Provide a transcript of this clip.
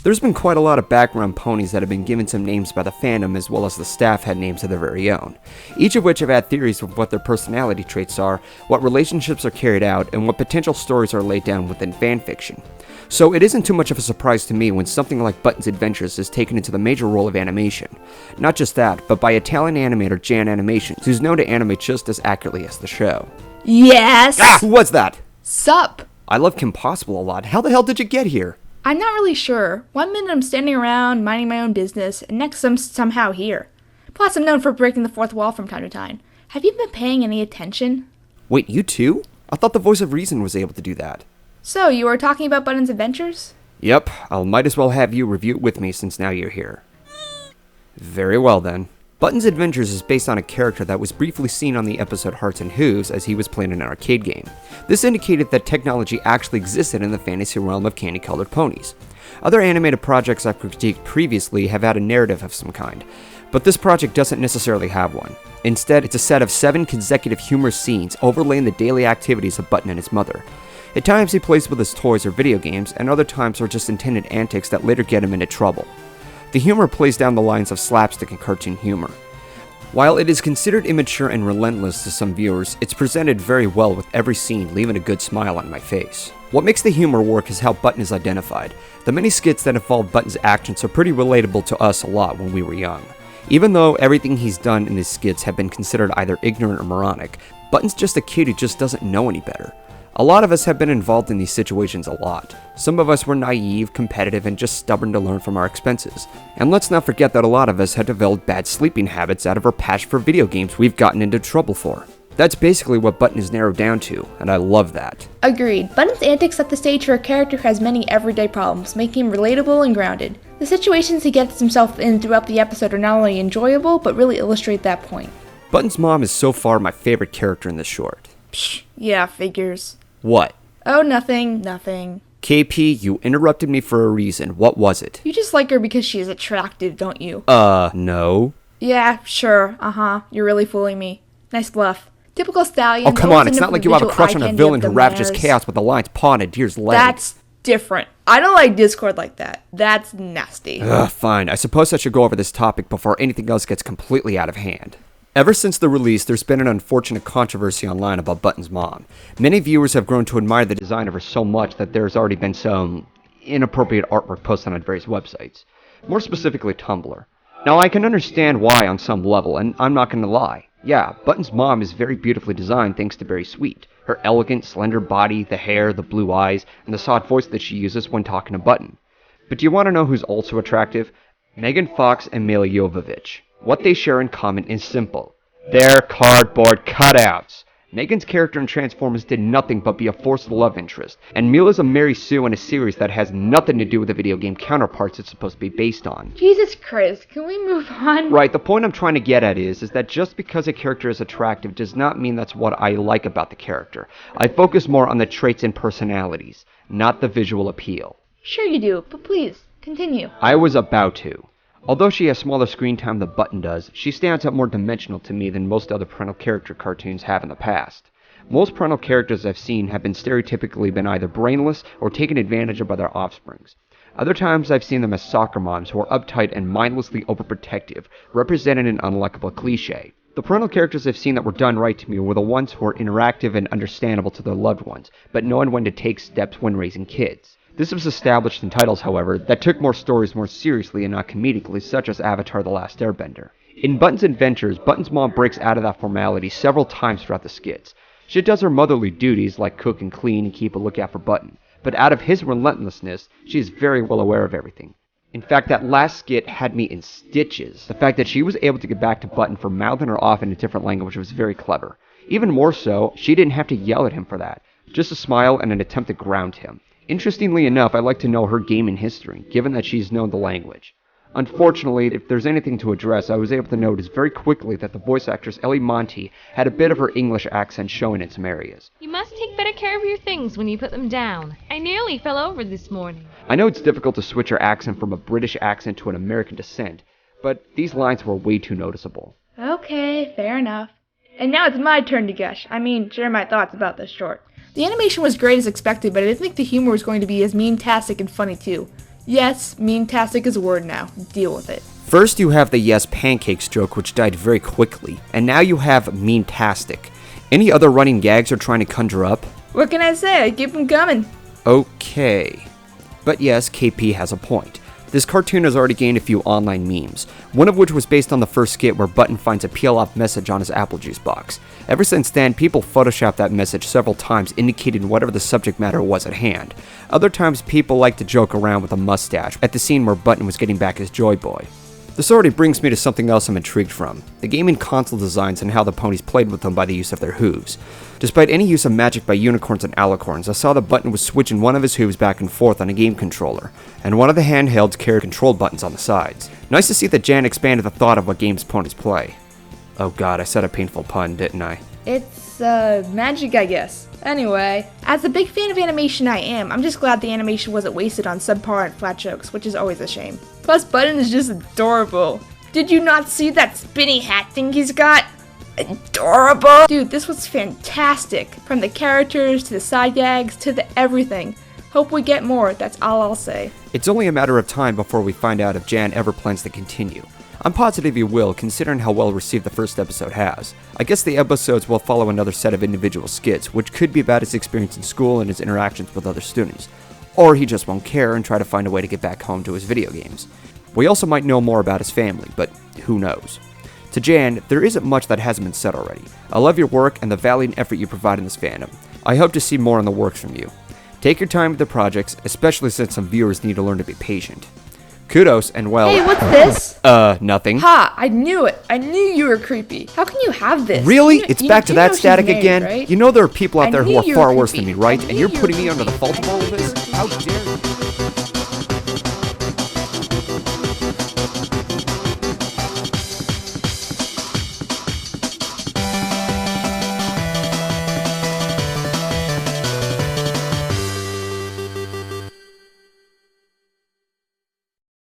There's been quite a lot of background ponies that have been given some names by the fandom, as well as the staff had names of their very own, each of which have had theories of what their personality traits are, what relationships are carried out, and what potential stories are laid down within fanfiction. So it isn't too much of a surprise to me when something like Button's Adventures is taken into the major role of animation. Not just that, but by Italian animator Jan Animations, who's known to animate just as accurately as the show. Yes! Ah! Who was that? Sup? ILoveKimPossibleAlot. How the hell did you get here? I'm not really sure. One minute I'm standing around, minding my own business, and next I'm somehow here. Plus I'm known for breaking the fourth wall from time to time. Have you been paying any attention? Wait, you too? I thought the voice of reason was able to do that. So, you were talking about Button's Adventures? Yep, I might as well have you review it with me since now you're here. Very well then. Button's Adventures is based on a character that was briefly seen on the episode Hearts and Hooves as he was playing an arcade game. This indicated that technology actually existed in the fantasy realm of candy-colored ponies. Other animated projects I've critiqued previously have had a narrative of some kind, but this project doesn't necessarily have one. Instead, it's a set of 7 consecutive humorous scenes overlaying the daily activities of Button and his mother. At times he plays with his toys or video games, and other times are just intended antics that later get him into trouble. The humor plays down the lines of slapstick and cartoon humor. While it is considered immature and relentless to some viewers, it's presented very well with every scene leaving a good smile on my face. What makes the humor work is how Button is identified. The many skits that involve Button's actions are pretty relatable to us a lot when we were young. Even though everything he's done in his skits have been considered either ignorant or moronic, Button's just a kid who just doesn't know any better. A lot of us have been involved in these situations a lot. Some of us were naive, competitive, and just stubborn to learn from our expenses. And let's not forget that a lot of us had developed bad sleeping habits out of our passion for video games we've gotten into trouble for. That's basically what Button is narrowed down to, and I love that. Agreed. Button's antics set the stage for a character who has many everyday problems, making him relatable and grounded. The situations he gets himself in throughout the episode are not only enjoyable, but really illustrate that point. Button's mom is so far my favorite character in this short. Psh, yeah, figures. What? Oh, nothing. KP, you interrupted me for a reason. What was it? You just like her because she's attractive, don't you? No. Yeah, sure. You're really fooling me. Nice bluff. Typical stallion. Oh, come on, it's not like you have a crush on a villain who ravages chaos with the lion's paw and a deer's leg. That's different. I don't like Discord like that. That's nasty. Fine. I suppose I should go over this topic before anything else gets completely out of hand. Ever since the release, there's been an unfortunate controversy online about Button's mom. Many viewers have grown to admire the design of her so much that there's already been some inappropriate artwork posted on various websites, more specifically Tumblr. Now, I can understand why on some level, and I'm not going to lie. Yeah, Button's mom is very beautifully designed thanks to Berry Sweet. Her elegant, slender body, the hair, the blue eyes, and the soft voice that she uses when talking to Button. But do you want to know who's also attractive? Megan Fox and Mila Jovovich. What they share in common is simple. They're cardboard cutouts. Megan's character in Transformers did nothing but be a forced love interest, and Mila's a Mary Sue in a series that has nothing to do with the video game counterparts it's supposed to be based on. Jesus Christ, can we move on? Right, the point I'm trying to get at is that just because a character is attractive does not mean that's what I like about the character. I focus more on the traits and personalities, not the visual appeal. Sure you do, but please, continue. I was about to. Although she has smaller screen time than Button does, she stands out more dimensional to me than most other parental character cartoons have in the past. Most parental characters I've seen have been stereotypically either brainless or taken advantage of by their offsprings. Other times I've seen them as soccer moms who are uptight and mindlessly overprotective, representing an unlikable cliche. The parental characters I've seen that were done right to me were the ones who were interactive and understandable to their loved ones, but knowing when to take steps when raising kids. This was established in titles, however, that took more stories more seriously and not comedically, such as Avatar: The Last Airbender. In Button's Adventures, Button's mom breaks out of that formality several times throughout the skits. She does her motherly duties, like cook and clean and keep a lookout for Button, but out of his relentlessness, she is very well aware of everything. In fact, that last skit had me in stitches. The fact that she was able to get back to Button for mouthing her off in a different language was very clever. Even more so, she didn't have to yell at him for that, just a smile and an attempt to ground him. Interestingly enough, I'd like to know her gaming history, given that she's known the language. Unfortunately, if there's anything to address, I was able to notice very quickly that the voice actress Ellie Monty had a bit of her English accent showing in some areas. You must take better care of your things when you put them down. I nearly fell over this morning. I know it's difficult to switch her accent from a British accent to an American descent, but these lines were way too noticeable. Okay, fair enough. And now it's my turn to gush. Share my thoughts about this short. The animation was great as expected, but I didn't think the humor was going to be as meme-tastic and funny too. Yes, mean-tastic is a word now. Deal with it. First, you have the yes pancakes joke, which died very quickly, and now you have mean-tastic. Any other running gags you're trying to conjure up? What can I say? I keep them coming. Okay. But yes, KP has a point. This cartoon has already gained a few online memes, one of which was based on the first skit where Button finds a peel-off message on his apple juice box. Ever since then, people photoshopped that message several times indicating whatever the subject matter was at hand. Other times, people like to joke around with a mustache at the scene where Button was getting back his Joy Boy. This already brings me to something else I'm intrigued from, the gaming console designs and how the ponies played with them by the use of their hooves. Despite any use of magic by unicorns and alicorns, I saw the Button was switching one of his hooves back and forth on a game controller, and one of the handhelds carried control buttons on the sides. Nice to see that Jan expanded the thought of what games ponies play. Oh god, I said a painful pun, didn't I? It's, magic, I guess. Anyway, as a big fan of animation I'm just glad the animation wasn't wasted on subpar and flat jokes, which is always a shame. Plus, Button is just adorable. Did you not see that spinny hat thing he's got? Adorable! Dude, this was fantastic. From the characters, to the side gags, to the everything. Hope we get more, that's all I'll say. It's only a matter of time before we find out if Jan ever plans to continue. I'm positive he will, considering how well received the first episode has. I guess the episodes will follow another set of individual skits, which could be about his experience in school and his interactions with other students. Or he just won't care and try to find a way to get back home to his video games. We also might know more about his family, but who knows. To Jan, there isn't much that hasn't been said already. I love your work and the valiant effort you provide in this fandom. I hope to see more in the works from you. Take your time with the projects, especially since some viewers need to learn to be patient. Kudos, and well... Hey, what's this? Nothing. Ha! I knew it! I knew you were creepy. How can you have this? Really? It's back to that static married, again? right? You know there are people out I there who knew are you far were worse than creepy. me, right? I And knew you're you were putting me under the creepy. fault of all of this? How dare you?